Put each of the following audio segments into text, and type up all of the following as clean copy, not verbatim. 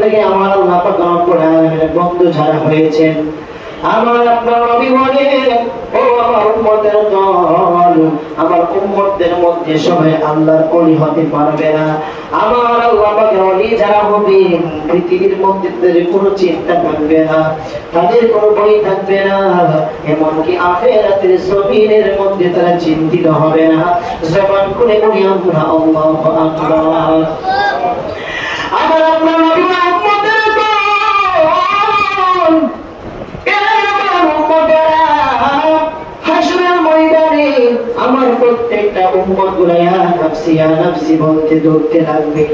থেকে আমার আল্লাহ পাক রব্বুল আলামিনের বন্ধু যারা হয়েছেন, আমার আপনার নবী বলেন, ও আমার উম্মতের দল, আমার উম্মতদের মধ্যে সবাই আল্লাহর ওলি হতে পারবে না। আমার আল্লাহ পাকের ওলি যারা হবে, পৃথিবীর মধ্যে তাদের কোনো চিন্তা থাকবে না, তাদের কোনো ভয় থাকবে না, এমনকি আখিরাতের জমিনের মধ্যে তারা চিন্তিত হবে না। জবান খুলে বলি আমরা আল্লাহু আকবার। আমার আপনার নবী উম্মতের দল, হাসরের ময়দানে আমার প্রত্যেকটা উম্মত গুলা ইয়া নাফসি বলতে দৌড়তে লাগবে।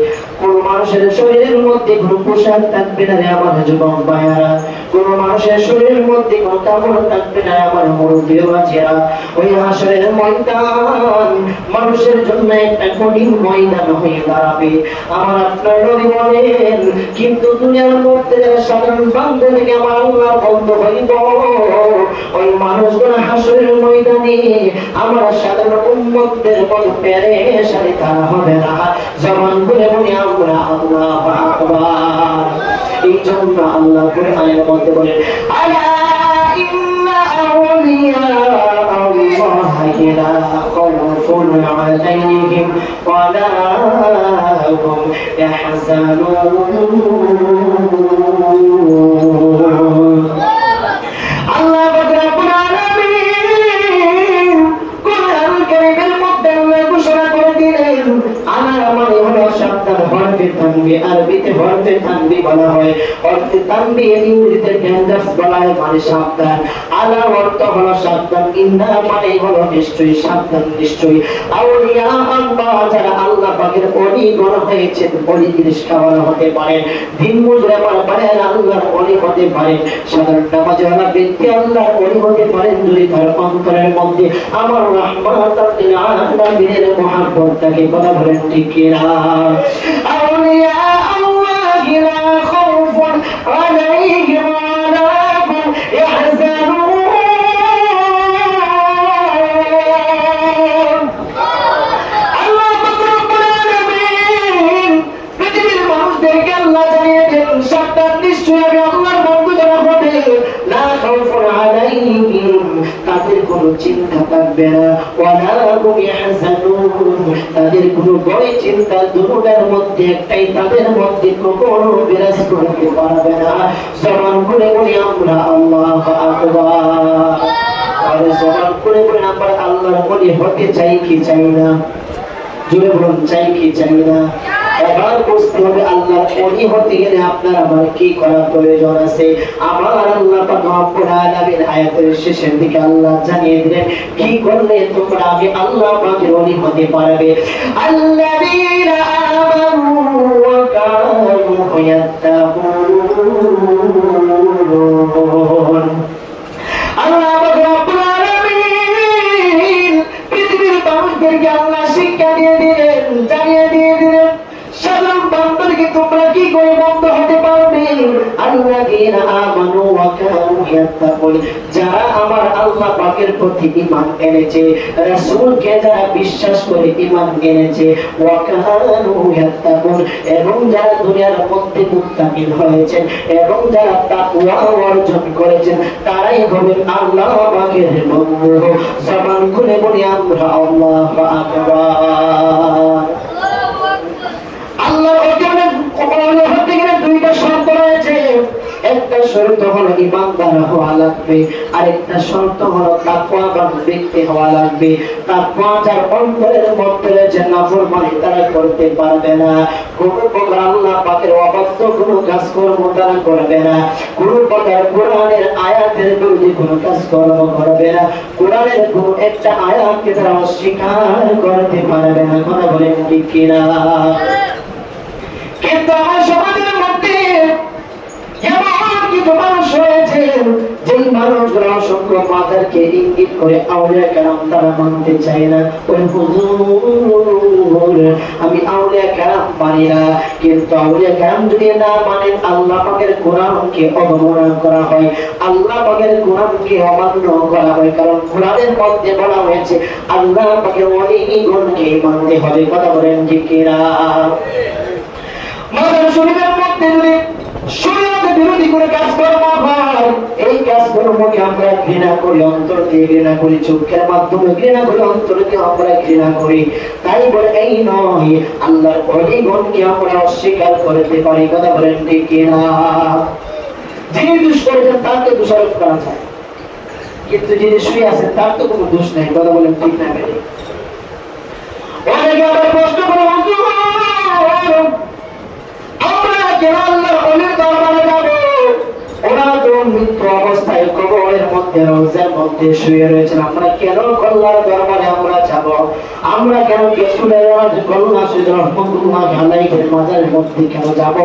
কোন মানুষের শরীরের মধ্যে কোনো পোশাক থাকবে না রে আমার যুবক ভাইয়ারা, কোন মানুষের শরীরের মধ্যে কোনো কাপড় থাকবে না আমার মুরব্বী বাচ্চারা। ওই হাসরের ময়দান মানুষের জন্য একটা কঠিন ময়দান হয়ে দাঁড়াবে। আমার আপনার নবী বলেন, কিন্তু দুনিয়ার মধ্যে যারা সাধারণ বান্দা থেকে আমার আল্লাহ বন্ধ হইব, ওই মানুষগুলো হাসরের ময়দানে আমার সাধারণ উম্মতদের মতো পেরেশানি তারা হবে না। জবান খুলে বলি আমরা আল্লাহু আকবার। এই জন্য আল্লাহ কোরআনের মধ্যে বলেন, আলা ইন্না আউলিয়া আল্লাহি লা খাউফুন আলাইহিম ওয়া লা হুম ইয়াহজানুন। আল্লাহ রাব্বুল আলামিন কোরআন কারীমের মধ্যে ঘোষণা করে দিলেন, আনা মানে হলো সাবধান, হরফে তানবীহ, আরবিতে হরফে তানবীহ বলা হয়, হরফে তানবীহ ইংরেজিতে ডেঞ্জারাস বলা হয়, মানে সাবধান। আলা অর্থ হলো সাবধান, ইন্না মানে হলো নিশ্চয়ই, সাবধান নিশ্চয়ই। আউলিয়া আল্লাহ যারা আল্লাহ পাকের ওলি গণ হয়েছে, ওলি জিনিস খাওয়ানো হতে পারে, দিন মুজরে পারে, আল্লাহর ওলি হতে পারে, সাধারণ নামাজওয়ালা ব্যক্তি আল্লাহর ওলি হতে পারেন যদি তার অন্তরের মধ্যে আমার রাহমাতুল লিল আলামিনের মুহাব্বতটাকে কথা বলেন ঠিক কিনা। আউলিয়া আল্লাহ লা খাউফুন আলাইহিম ওয়া লা হুম ইয়াহজানুন। আল্লাহ রাব্বুল আলামিন পৃথিবীর মানুষদেরকে আল্লাহ জানিয়ে দেন, সাবধান নিশ্চয়ই আমি আল্লাহর বন্ধু যারা হবে, লা খাউফুন আলাইহিম তাদের কোনো চিন্তা থাকবে না, ওয়া লা হুম ইয়াহজানুন তাদের কোনো ভয় চিন্তা দুটোর মধ্যে একটাই তাদের মধ্যে কখনো বিরাজ করতে পারবে না। জবান খুলে বলি আমরা আল্লাহু আকবার। আর জবান খুলে বলি আমরা আল্লাহর ওলি হতে চাই কি চাই না? জোরে বলুন, চাই কি চাই না? এবার বুঝতে হবে আল্লাহর ওলি হতে গেলে আপনার আমার কি করা প্রয়োজন আছে। আমার আল্লাহ পাক রব্বুল আলামিন আয়াতের শেষের দিকে আল্লাহ জানিয়ে দিলেন, কি করলে তোমরা আমি আল্লাহ পাকের ওলি হতে পারবে। আল্লাযীনা আমানু ওয়া কানু ইয়াত্তাকুন। আল্লাহ পাক রব্বুল আলামিন পৃথিবীর মানুষদেরকে আল্লাহ শিক্ষা দিয়ে দিলেন, জানিয়ে দিয়ে দিলেন, সাধারণ বান্দাদেরকে তোমরা কি করে বন্ধ হতে পারবে। আল্লাযীনা আমানু ওয়া কানু ইয়াত্তাকুন যারা আমার আল্লাহ পাকের প্রতি ঈমান এনেছে, রাসূলকে যারা বিশ্বাস করে ঈমান এনেছে, ওয়া কানু ইয়াত্তাকুন এবং যারা দুনিয়ার মধ্যে মুত্তাকিন হয়েছে এবং যারা তাকওয়া অর্জন করেছেন, তারাই হবেন আল্লাহ পাকের বন্ধু। জবান খুলে বলি আমরা আল্লাহু আকবার। আল্লাহর ওখানে ওলি হতে গেলে দুইটা শর্ত রয়েছে। একটা শর্ত হলো ঈমানদার হওয়া লাগবে, আরেকটা শর্ত হলো তাকওয়াবান ব্যক্তি হওয়া লাগবে। তাকওয়া যার অন্তরের মধ্যে রয়েছে, নাফরমানি তারা করতে পারবে না, কোনো প্রকার আল্লাহ পাকের অবাধ্য কোনো কাজকর্ম তারা করবে না, কোনো প্রকার কোরআনের আয়াতের বিরুদ্ধে কোনো কাজকর্ম করবে না, কোরআনের কোনো একটা আয়াতকে তারা অস্বীকার করতে পারবে না। কথা বলেন ঠিক কিনা? কিন্তু আমার সমাজের মধ্যে এমন কিছু মানুষ রয়েছে, যেই মানুষগুলো অসংখ্য মাদারকে ইঙ্গিত করে আউলিয়া কেরাম তারা মানতে চায় না। ওই হুজুর আমি আউলিয়া কেরাম মানি না, কিন্তু আউলিয়া কেরাম যদি না মানেন আল্লাহ পাকের কোরআনকে অবমাননা করা হয়, আল্লাহ পাকের কোরআনকে অমান্য করা হয়। কারণ কোরআনের মধ্যে বলা হয়েছে আল্লাহ পাকের ওলিগণকে মানতে হবে। কথা বলেন ঠিক কিনা? মাদার শরীফের মধ্যে যদি শরীয়তের বিরোধী করে কাজকর্ম হয়, এই কাজকর্মকে আমরা ঘৃণা করি, অন্তর দিয়ে ঘৃণা করি, চোখের মাধ্যমে ঘৃণা করি, অন্তর দিয়ে আমরা ঘৃণা করি। তাই বলে এই নয় আল্লাহর অলিগণকে আমরা অস্বীকার করতে পারি। কথা বলেন ঠিক কিনা? যিনি দোষ করেছেন তাকে দোষারোপ করা যায়, কিন্তু যিনি শুয়ে আছেন তার তো কোনো দোষ নেই। কথা বলেন ঠিক না? অনেকে আবার প্রশ্ন করে, আমরা কেন আল্লাহর ওলির দরবারে যাব? ওনারা তো মৃত্যু অবস্থায় কবরের মধ্যে রওজার মধ্যে শুয়ে রয়েছেন, আমরা কেন আল্লাহর দরবারে আমরা যাব? আমরা কেন রাসূলের করুণা সুদ রহমতুল্লাহ আলাইহির মাজারের মধ্যে কেন যাব?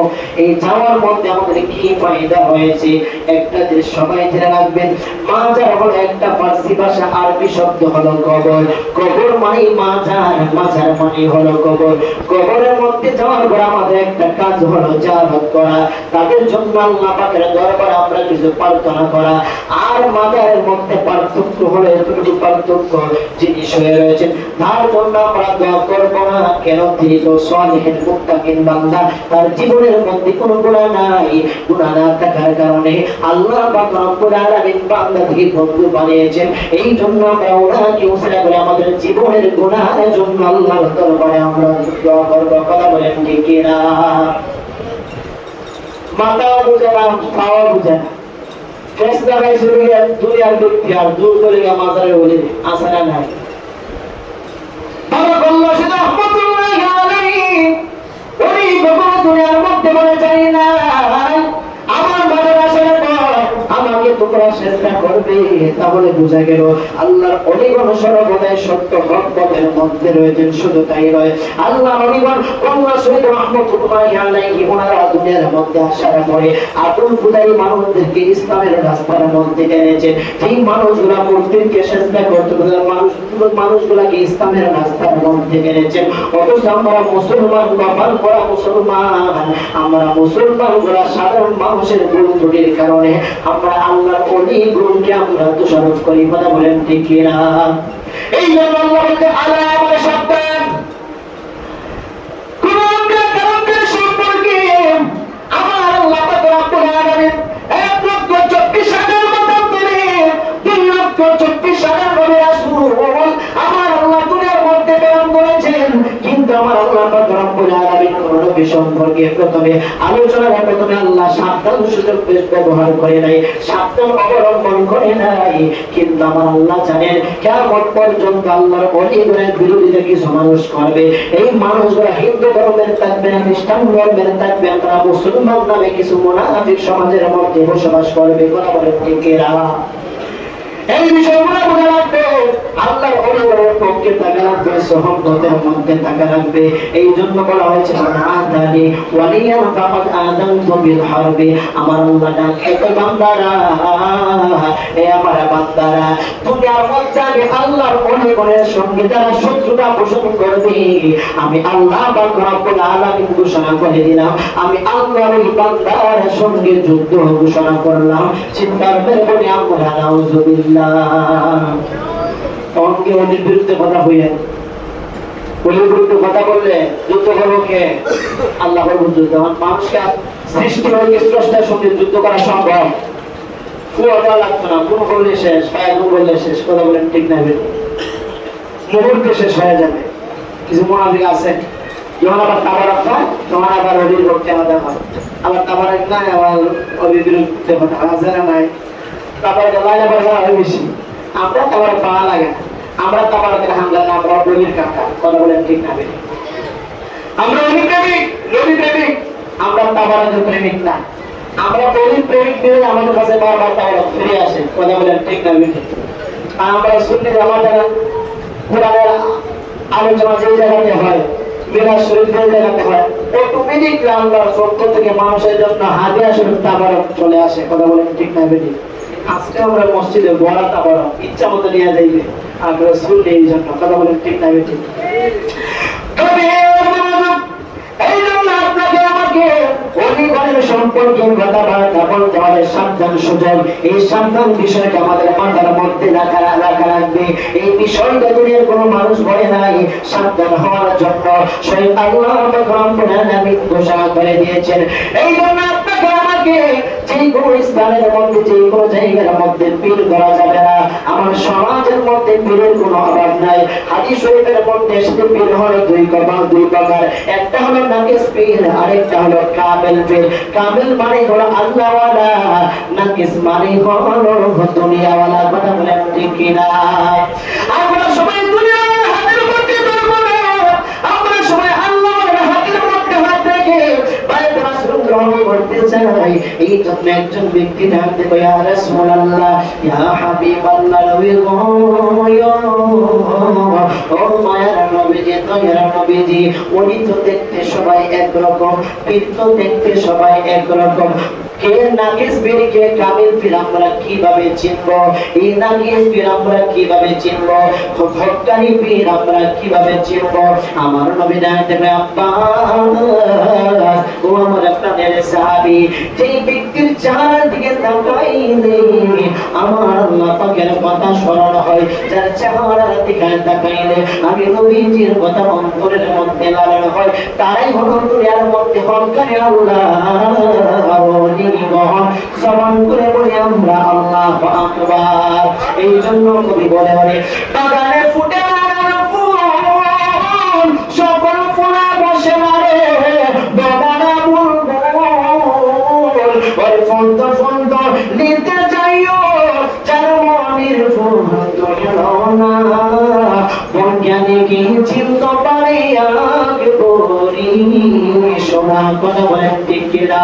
এই যাওয়ার মধ্যে আমাদের কি ফায়দা হয়েছে? একটা যে সবাই জেনে রাখবেন, মাজার হলো একটা ফারসি ভাষা আরবি শব্দ হলো কবর। কবর মানে মাজার, মাজার মানে হলো কবর। কবরের মধ্যে যাওয়ার পর আমাদের একটা কাজ হলো জিয়ারত করা, তাদের জন্য আল্লাহ পাকের দরবারে আমরা কিছু প্রার্থনা করা। আর মাজারের মধ্যে পার্থক্য হলো এতটুকু পার্থক্য, যিনি শুয়ে রয়েছেন তার জন্য আমরা দোয়া করব না। কেন? তিনি তো সালিহিন মুত্তাকিন বান্দা, তার জীবনের মধ্যে কোনো গুনাহ নাই। গুনাহ না থাকার কারণে আল্লাহ পাক রব্বুল আলামিন বান্দাকে বন্ধু বানিয়েছেন। এই জন্য আমরা ওনাকে উসিলা করে আমাদের জীবনের গুনাহের জন্য আল্লাহর দরবারে আমরা দোয়া করব। কথা বলেন ঠিক কিনা? মাথাও বুঝে না, পাওয়া বুঝে না, ফেসলা গায়ে চলে গিয়ে দুনিয়ার ব্যক্তি আর দূর চলে গিয়ে মাজারে বলে আসা নাই। বাবা বললো সেটা রহমতুল্লাহ আলাইহি, উনি কখনো দুনিয়ার মধ্যে বলে যাই না আমার মাজার আসার পর আমাকে তোমরা চেষ্টা করবে। তাহলে বোঝা গেল আল্লাহর অলিগণ সর্বদাই সত্য হক পথের মধ্যে রয়েছেন। শুধু তাই নয়, আল্লাহর অলিগণ কল্লা শহীদ রহমতুল্লাহ আলাইহি ওনারা দুনিয়ার মধ্যে আসার পরে আতুল খুদাই মানুষদেরকে ইসলামের রাস্তার মধ্যে এনেছেন। এই মানুষগুলা মূর্তিকে চেষ্টা করতে মানুষগুলাকে ইসলামের রাস্তার মধ্যে এনেছেন। অথচ আমরা মুসলমান, কপাল করা মুসলমান, আমরা মুসলমান গুলা সাধারণ মানুষের ভুল ত্রুটির কারণে আমরা আল্লাহর অলি গুণকে আমরা দোষারোপ করি। কথা বলেন ঠিক কিনা? এই জন্য আল্লাহ বলতে আল্লাহ আমাদের সাবধান, কোন কারণের সম্পর্কে আমার আল্লাহ পাক রব্বুল আলামিন 1,24,000 বছর ধরে 2,24,000 নবী রাসূল আমার আল্লাহ দুনিয়ার মধ্যে প্রেরণ করেছেন। কিন্তু আমার আল্লাহ পাক রব্বুল আলামিন কোন নবী সম্পর্কে প্রথমে আলোচনার প্রথমে আল্লাহ সাবধান সুযোগ ব্যবহার করে নাই, সাবধান অবলম্বন করে নাই। কিন্তু আমার আল্লাহ জানেন কিয়ামত পর্যন্ত আল্লাহর অলিগণের বিরোধিতা কিছু মানুষ করবে। এই মানুষগুলো হিন্দু ধর্মের থাকবে না, খ্রিস্টান ধর্মের থাকবে, তারা মুসলমান নামে কিছু মুনাফিক সমাজের মধ্যে বসবাস করবে। কথা বলেন ঠিক কিনা? এই বিষয়গুলো মনে রাখবে, আল্লাহর অলিগণের পক্ষে থাকা রাখবে, সহমতের মধ্যে থাকা রাখবে। এই জন্য বলা হয়েছে আদানি ওয়ালিয়ান ফাকাদ আযানতু বিল হারবি। আমার আল্লাহ ডাকে বান্দারা, এ আমার বান্দারা, দুনিয়ার মধ্যে আমি আল্লাহর অলিগণের সঙ্গে যারা শত্রুতা পোষণ করবে, আমি আল্লাহ পাক রব্বুল আলামিন ঘোষণা করে দিলাম, আমি আল্লাহর ওই বান্দার সঙ্গে যুদ্ধ ঘোষণা করলাম। চিন্তার ব্যাপারে আমরা নাউযুবিল্লাহ অঙ্গে অলির বিরুদ্ধে কথা হইয়া, অলির বিরুদ্ধে কথা বললে যুদ্ধ করবো কে? আল্লাহ বলবেন যুদ্ধ। মানুষকে সৃষ্টি হয়ে স্রষ্টার সঙ্গে যুদ্ধ করা সম্ভব? কুয়াটা লাগতো না, কোন বললে শেষ, পায়ে গুণ বললে শেষ। কথা বলেন ঠিক না? মুহূর্তে শেষ হয়ে যাবে। কিছু মুনাফিক আছে যখন আবার তাবারক হয় তখন আবার অলির পক্ষে আমাদের হয়, আবার তাবারক নাই আবার অলির বিরুদ্ধে কথা আছে না নাই? তাবারক লাইন আবার হয় বেশি, আমরা তাবারক পাওয়া লাগে, আমরা তাবারকের হামলা না, আমরা অলির কাকা। কথা বলেন ঠিক না? আমরা অলি প্রেমিক, নবী প্রেমিক, আমরা তাবারকের প্রেমিক না। আমরা অলির প্রেমিক দিলে আমাদের কাছে বারবার তাবারক ফিরে আসে। কথা বলেন ঠিক না? আমরা সুন্নি জামাতের কোরআনের আলোচনা যে জায়গাতে হয়, মিলাদ শরীফ যে জায়গাতে হয়, অটোমেটিকলি আল্লাহর পক্ষ থেকে মানুষের জন্য হাদিয়া শরীফ তাবারক চলে আসে। কথা বলেন ঠিক না? আজকে আমরা মসজিদে বড় তাবারক ইচ্ছা মতো নিয়ে যাইবে, আমরা শুনলে এই জন্য। কথা বলেন ঠিক না? এই জন্য আপনাকে আমাকে অলিগণের সম্পর্কে কথাবার্তা বলতে আমাদের সাবধান সুযোগ, এই সাবধান বিষয়টা আমাদের মাথার মধ্যে রাখা লাগবে। এই বিষয়টা দুনিয়ার কোনো মানুষ বলে নাই। সাবধান হওয়ার জন্য স্বয়ং আল্লাহ রব্বুল আলামিন ঘোষণা করে দিয়েছেন। এই জন্য আপনাকে আমাকে যে কোনো স্থানের মধ্যে, যে কোনো জায়গার মধ্যে পীর করা যাবে না। আমার সমাজের মধ্যে পীরের কোনো অভাব নাই। হাদিস শরীফের মধ্যে এসে পীর হলো দুই প্রকার। একটা হলো নাকিস পীর, আরেকটা হলো কামেল পীর। কামেল মানে হলো আল্লাহওয়ালা, নাকিস মানে হলো দুনিয়াওয়ালা। কথা বলেন ঠিক কিনা? আমরা সবাই দুনিয়ার হাতের মধ্যে করব না, আমরা সবাই আল্লাহর হাতের মধ্যে হাত রেখে বাইরে রাসূল গ্রহণ করতে চাই। এই জন্য একজন ব্যক্তি ডাকতে কয়, ইয়া রাসূলুল্লাহ, ইয়া হাবিবাল্লাহ, ও মায়ার নবীজি, দয়ার নবীজি। উনি তো দেখতে সবাই একরকম, পীর তো দেখতে সবাই একরকম। কে নাকিস পীর, কে কামিল পীর আমরা কিভাবে চিনব? এই নাকিস পীর আমরা কিভাবে চিনব? হক্কানি পীর আমরা কিভাবে চিনব? আমার নবী জানতেন, আব্বাস ও আমার প্রাণের সাহাবী, যেই ব্যক্তির চেহারার দিকে তাকাইলে আমার আল্লাহ পাকের কথা স্মরণ হয়, যার চেহারার দিকে তাকাইলে আমি নবীজির কথা অন্তরের মধ্যে লালন হয়, তারাই হলো দুনিয়ার মধ্যে হক্কানি আল্লাহর ওলি। সমান করে বলি আমরা আল্লাহু আকবার। এই জন্য কবি বলে বাগানে ফুটে ফুল, সকল ফুলে বসে মারে বাগানা বুলবুল। ওই ফন্ত ফন্ত নিতে যাইও, যার মনের ফুল ধরলো না, বৈজ্ঞানিক চিনতে পারে আগে বলি সোনা। কথা বলেন ঠিক কিনা?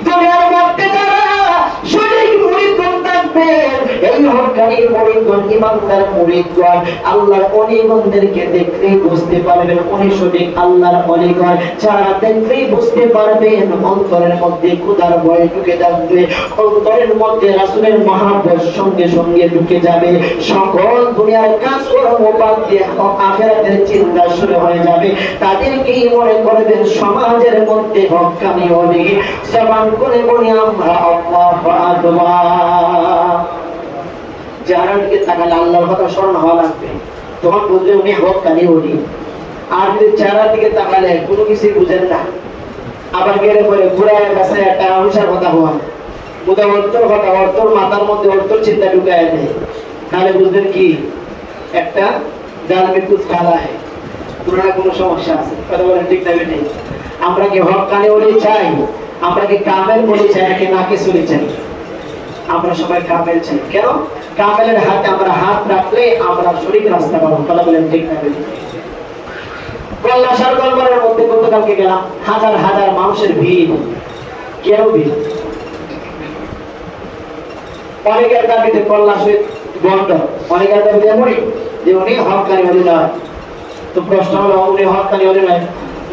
দুনিয়ার মধ্যে যারা সঠিক মুরিদগণ থাকবে, এই হক্কানি মুরিদগণ, ইমানদার মুরিদগণ আল্লাহর ওলিগণদেরকে দেখলেই বুঝতে পারবেন উনি সঠিক আল্লাহর ওলিগণ। যারা দেখলেই বুঝতে পারবেন অন্তরের মধ্যে খোদার ভয় ঢুকে যাবে, অন্তরের মধ্যে রাসূলের মহব্বত সঙ্গে সঙ্গে ঢুকে যাবে। সকল দুনিয়ার কাজকর্ম বাদ দিয়ে আখিরাতের চিন্তা শুরু হয়ে যাবে। তাদেরকেই মনে করবেন সমাজের মধ্যে হক্কানি ওলি। জবান করে বলি আমরা আল্লাহু আকবার। যারা দিকে তাকালে আল্লাহর কথা স্মরণ হওয়া লাগবে, তখন বুঝবে উনি হক্কানি ওলি। আর যদি চেহারার দিকে তাকালে কোনো কিছুই বুঝেন না, আবার গেলে পরে ঘুরায় কাছে একটা অনুসার কথা হওয়া, কোথাও অর্থর কথা, অর্থর মাথার মধ্যে অর্থর চিন্তা ঢুকায় দেয়, তাহলে বুঝবেন কি একটা গাল মে কুছ কালা है, কোনো না কোনো সমস্যা আছে। কথা বলেন ঠিক না বেঠিক? আমরা কি হক্কানি ওলি চাই? আমরা কি কামেল ওলি চাই নাকি নাকিস ওলি চাই? আমরা সবাই কামেল চাই। কেন? কামেলের হাতে আমরা হাত রাখলে আমরা সঠিক রাস্তা পাবো। কথা বলেন ঠিক না বেঠিক? কল্লাশার দরবারের মধ্যে গতকালকে গেলাম, হাজার হাজার মানুষের ভিড়, কেউ ভিড়। অনেকের দাবিতে কল্লাশ বন্ধ, অনেকের দাবিতে এমনই যে উনি হক্কানি ওলি নয়। তো প্রশ্ন হলো, উনি হক্কানি ওলি নয়,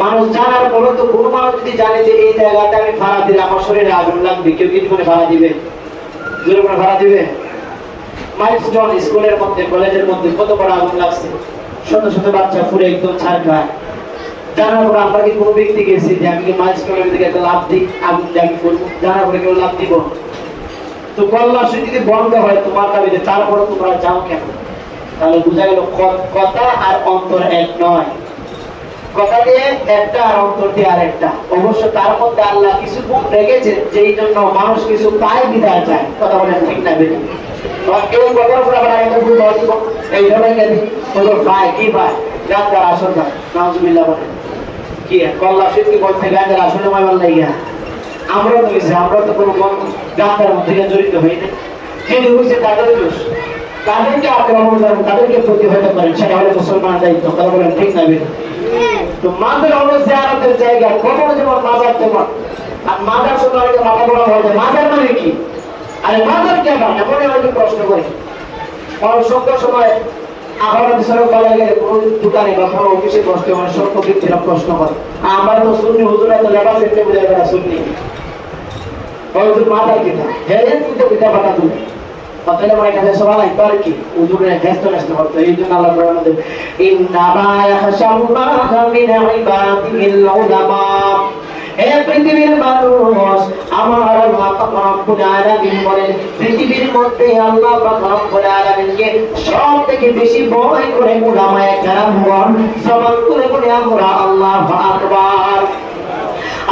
মানুষ জানার পরও তো কোনো মানুষ যদি জানে যে এই জায়গাতে আমি ভাড়া দিলে আমার শরীরে আগুন লাগবে, কেউ কি জীবনে ভাড়া দিবে? জোরে করে ভাড়া দিবে? মাইলস্টোন স্কুলের মধ্যে, কলেজের মধ্যে কত বড় আগুন লাগছে, শত শত বাচ্চা পুরো একদম ছাড় খায়। জানার পরে আমরা কি কোনো ব্যক্তি গেছি যে আমি কি মাইলস্টোনের দিকে একটা লাভ দিই, আগুন জাগি করবো? জানার পরে কেউ লাভ দিব? তো কল্লাশ যদি বন্ধ হয় তোমার দাবিতে, তারপরে তোমরা যাও কেন? তাহলে বোঝা গেল কথা আর অন্তর এক নয়। কথা দিয়ে একটা আর অন্তর দিয়ে আরেকটা। অবশ্য তার মধ্যে আল্লাহ কিছু গুণ রেখেছেন, যেই জন্য মানুষ কিছু পায় বিদায় যায়। কথা বলেন ঠিক না বেঠিক? কেউ কথার উপর আবার আরেকটা গুণ দিব, এই ধরনের পায় কি পায়? গান্ধার আসল পায়। নাউজুবিল্লাহ বলেন কি কল্লাশ কি বলতে গান্ধার আসলে মাইবার লাগিয়া? আমরাও তো গেছি, আমরা তো কোনো গান্ধার মধ্যে জড়িত হইনি। যিনি হয়েছে তাদের দোষ, তাদেরকে আক্রমণ করেন, তাদেরকে প্রতিহত করেন, সেটা হলো মুসলমানের দায়িত্ব। কথা বলেন ঠিক না বেঠিক? তো মাজার হলো জিয়ারতের জায়গা, কবর যেমন মাজার তেমন। আর মাজার শুধু অনেকে মাথা বড় হয়ে যায়, মাজার মানে কি? আরে মাজার কেন? এমনই অনেকে প্রশ্ন করে। অসংখ্য সময় আমার বিশাল বলা গেলে কোনো দোকানে বা কোনো অফিসে বসতে মানে সংখ্য ব্যক্তিরা প্রশ্ন করে, আমার তো শুননি হুজুর এত লেখা দেখতে বোঝা যায় শুননি হুজুর মাথার কিনা হ্যাঁ কিন্তু পিতা পাতা তুলে অতএব আমার কাছে সবাই তো আর কি হুজুরের ব্যস্ত ব্যস্ত করতে। এই জন্য আল্লাহ বলেন আমাদের ইন্নামা ইয়াখশাল্লাহা মিন ইবাদিহিল উলামা। হে পৃথিবীর মানুষ, আমার আল্লাহ পাক রব্বুল আলামিন বলেন পৃথিবীর মধ্যে আল্লাহ পাক রব্বুল আলামিনকে করে উলামায়ে কেরামগণ জবান খুলে বলে আমরা আল্লাহু আকবার।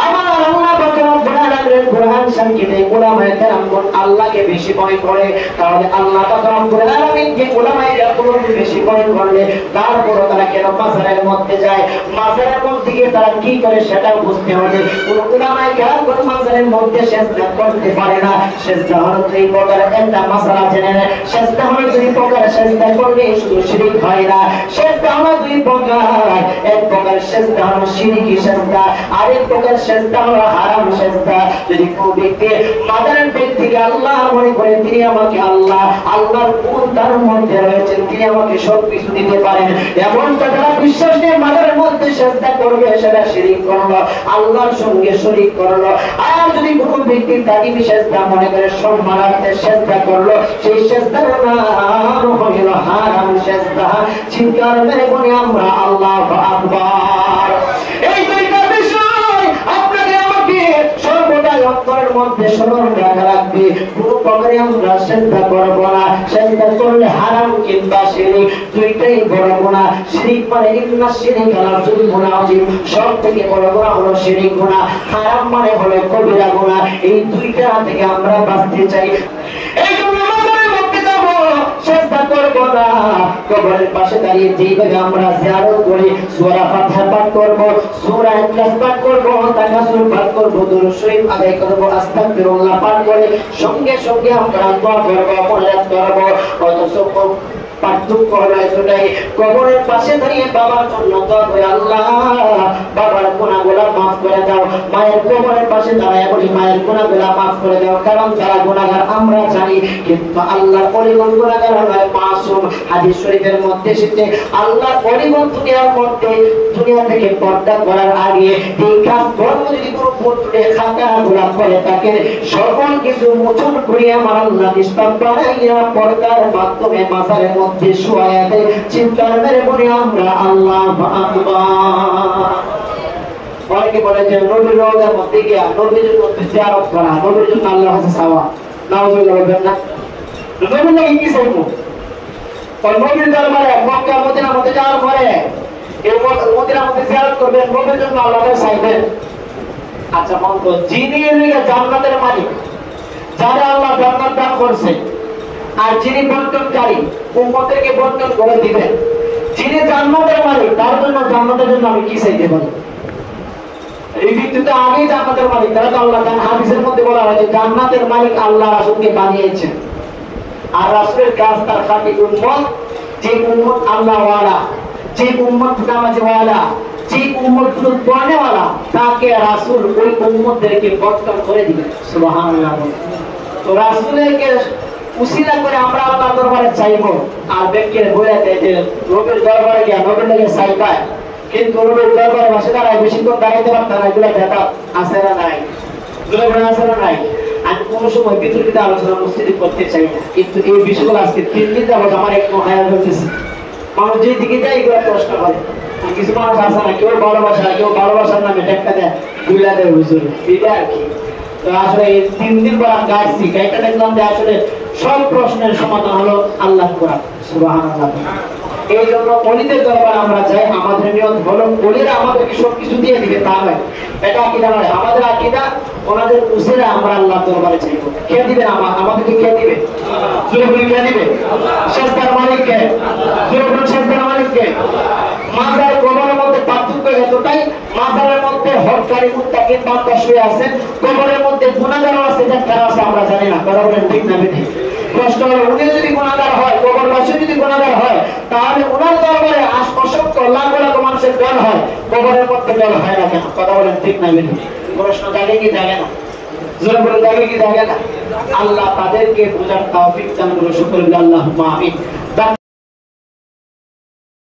আমার আল্লাহ পাক রব্বুল আলামিন কুরআন শরীফে উলামায়ে কেরামগণ আল্লাহকে বেশি ভয় করে। তাহলে আল্লাহ পাক রব্বুল আলামিন যে উলামায়ে কেরামগণ বেশি ভয় করলে তারপর তারা কেন মাজারের মধ্যে যায়, মাজারের মধ্যে গিয়ে তারা কি করে সেটাও বুঝতে হবে। কোন উলামায়ে কেরামগণ মাজারের মধ্যে সিজদা করতে পারে না। সিজদা হলো দুই প্রকার, একটা মাসালা জেনে নেন। সিজদা হলো দুই প্রকার, সিজদা করলে শুধু শিরক হয় না। সিজদা হলো দুই প্রকার, এক প্রকার সিজদা হলো শিরকি সিজদা, আরেক প্রকার সিজদা হলো হারাম সিজদা। যদি কোনো ব্যক্তি মাজারের ব্যক্তিকে আল্লাহ মনে করে তিনি আমাকে আল্লাহ, আল্লাহর গুণ তার মধ্যে রয়েছে, তিনি আমাকে সব কিছু দিতে পারেন, এমনটা যারা বিশ্বাস নিয়ে মাজারের মধ্যে সিজদা করবে সেটা শিরক করলো, আল্লাহর সঙ্গে শরীক করলো। আর যদি কোনো ব্যক্তি তাকে সিজদা মনে করে সম্মানার্থে সিজদা করলো, সেই সিজদার নাম হলো হারাম সিজদা। চিৎকার মেরে বলি আমরা আল্লাহু আকবার। এই দুইটা বিষয় আপনাকে আমাকে সর্বদাই অন্তরের মধ্যে স্মরণ রাখা লাগবে। কোনো প্রকারে আমরা সিজদা করব না। সিজদা করলে হারাম কিংবা শিরক দুইটাই বড় গুনাহ। শিরক মানে ইন্নাশ শিরকা লাযুলমুন আযীম, সব থেকে বড় গুনাহ হলো শিরক গুনাহ। হারাম মানে হলো কবিরা গুনাহ। এই দুইটা থেকে আমরা বাঁচতে চাই। এই জন্য মাজারের মধ্যে যাব, সিজদা করব না। কবরের পাশে দাঁড়িয়ে যেইভাবে আমরা জিয়ারত করি, সূরা ফাতিহা পাঠ করব, সূরা ইখলাস পাঠ করব, তাকাসুর পাঠ করব, দুরূদ শরীফ আদায় করব, আস্তাগফিরুল্লাহ পাঠ করে সঙ্গে সঙ্গে আমরা দোয়া করব, মোনাজাত করব। অথচ পার্থক্য হলো এতটাই, কবরের পাশে দাঁড়িয়ে বাবার জন্য দোয়া করে, আল্লাহ বাবার গুনাহগুলো মাফ করে দাও। মায়ের কবরের পাশে দাঁড়ায় বলি, মায়ের গুনাহগুলো মাফ করে দাও, কারণ তারা গুনাহগার আমরা জানি, কিন্তু আল্লাহর ওলিগণ গুনাহগার নয়, মাসুম। হাদিস শরীফের মধ্যে এসেছে আল্লাহর ওলিগণ দুনিয়ার মধ্যে দুনিয়া থেকে পর্দা করার আগে এই কাজ কর্ম যদি কোনো পুত্রে খাতাগুলো করে থাকে, সকল কিছু মোচন করে আমার আল্লাহ নিষ্পাপ বানাইয়া পর্দার মাধ্যমে মাজারের মধ্যে শুয়ায়া দেয়। চিন্তার মেরে বলি আমরা আল্লাহু আকবার। অনেকে বলে যে নবীর রওজার মধ্যে গিয়া নবীর জন্য জিয়ারত করা, নবীর জন্য আল্লাহর কাছে চাওয়া, নাউজুবিল্লাহ বলবেন না? নবীর লাগি কি চাইবো? তো নবীর দরবারে মক্কা মদিনার মধ্যে যাওয়ার পরে এই মদিনার মধ্যে জিয়ারত করবেন, নবীর জন্য আল্লাহর কাছে চাইবেন। আচ্ছা বন্ধ, যিনি জান্নাতের মালিক, যারা আল্লাহ জান্নাত দান করছে, আর যিনি বন্টনকারী, উম্মতকে বন্টন করে দিবেন, যিনি জান্নাতের মালিক, তার জন্য জান্নাতের জন্য আমি কি চাইতে পারি? এই ব্যক্তিটা আগে জান্নাতের মালিক, তারা তো আল্লাহ জান। হাদিসের মধ্যে বলা হয় যে জান্নাতের মালিক আল্লাহ রাসূলকে বানিয়েছেন, আর রাসূলের কাজ তার খাঁটি উম্মত। যে উম্মত আল্লাহ ওয়ালা, যে উম্মত নামাজি ওয়ালা, যে উম্মত দোয়ানে ওয়ালা, তাকে রাসূল ওই উম্মতদেরকে বর্তন করে দিবেন। সুবহানাল্লাহ। তো রাসূলকে উসিলা করে আমরা আল্লাহর দরবারে চাইবো, আর ব্যক্তির বলে দেয় যে নবীর দরবারে গিয়া নবীর লাগে চাইবাই, কিন্তু নবীর দরবারে বসে দাঁড়ায় বেশিক্ষণ দাঁড়াইতে পারতাম না। এগুলো ব্যাপার আছে না নাই? আছে না নাই? আমি কোনো সময় বিতর্কিত আলোচনা মসজিদে করতে চাই না, কিন্তু এই বিষয়গুলো আজকে 3 দিন যাবত আমার একটু হায়ার হতেছে। মানুষ যেই দিকে যায় এগুলো প্রশ্ন করে। কিছু মানুষ আছে না, কেউ ভালোবাসা, কেউ ভালোবাসার নামে টেক্কা দেয়, দুইলা দেয় হুজুর, এটা আর কি। তো আসলে এই 3 দিন পর আমি গাইছি, গাইটা দেখলাম যে আসলে সব প্রশ্নের সমাধান হলো আল্লাহ কোরআন। সুবহানাল্লাহ। এই জন্য অলিদের দরবারে আমরা যাই, আমাদের নিয়ত হলো অলিরা আমাদেরকে সব কিছু দিয়ে দিবে তা নয়, এটা আকীদা নয়। আমাদের আকীদা ওনাদের উসিলা আমরা আল্লাহর দরবারে চাইব। কে দিবে? আমাদেরকে কে দিবে? জোরে বলি কে দিবে? সিজদার মালিক কে? জোরে বলি সিজদার মালিক কে? মাজার কবরের মধ্যে পার্থক্য এতটাই, মাজারের মধ্যে হককারী মুত্তাকিন বান্দা শুয়ে আছেন, কবরের মধ্যে গুনাহগার আছে, এটা কারা আছে আমরা জানি না। বরাবর ঠিক না বেঠিক? প্রশ্ন হলো, উনি যদি গুনাহগার হয়, কবরবাসী যদি গুনাহগার হয়, তাহলে ওনার দরবারে অসংখ্য লাখ লাখ মানুষের দল হয়, কবরের মধ্যে দল হয় না কেন? কথা বলেন ঠিক না বেঠিক? প্রশ্ন জাগে কি জাগে না? জোরে বলে জাগে কি জাগে না? আল্লাহ তাদেরকে বোঝার তৌফিক দান করুন। শুকর আল্লাহুম্মা আমিন।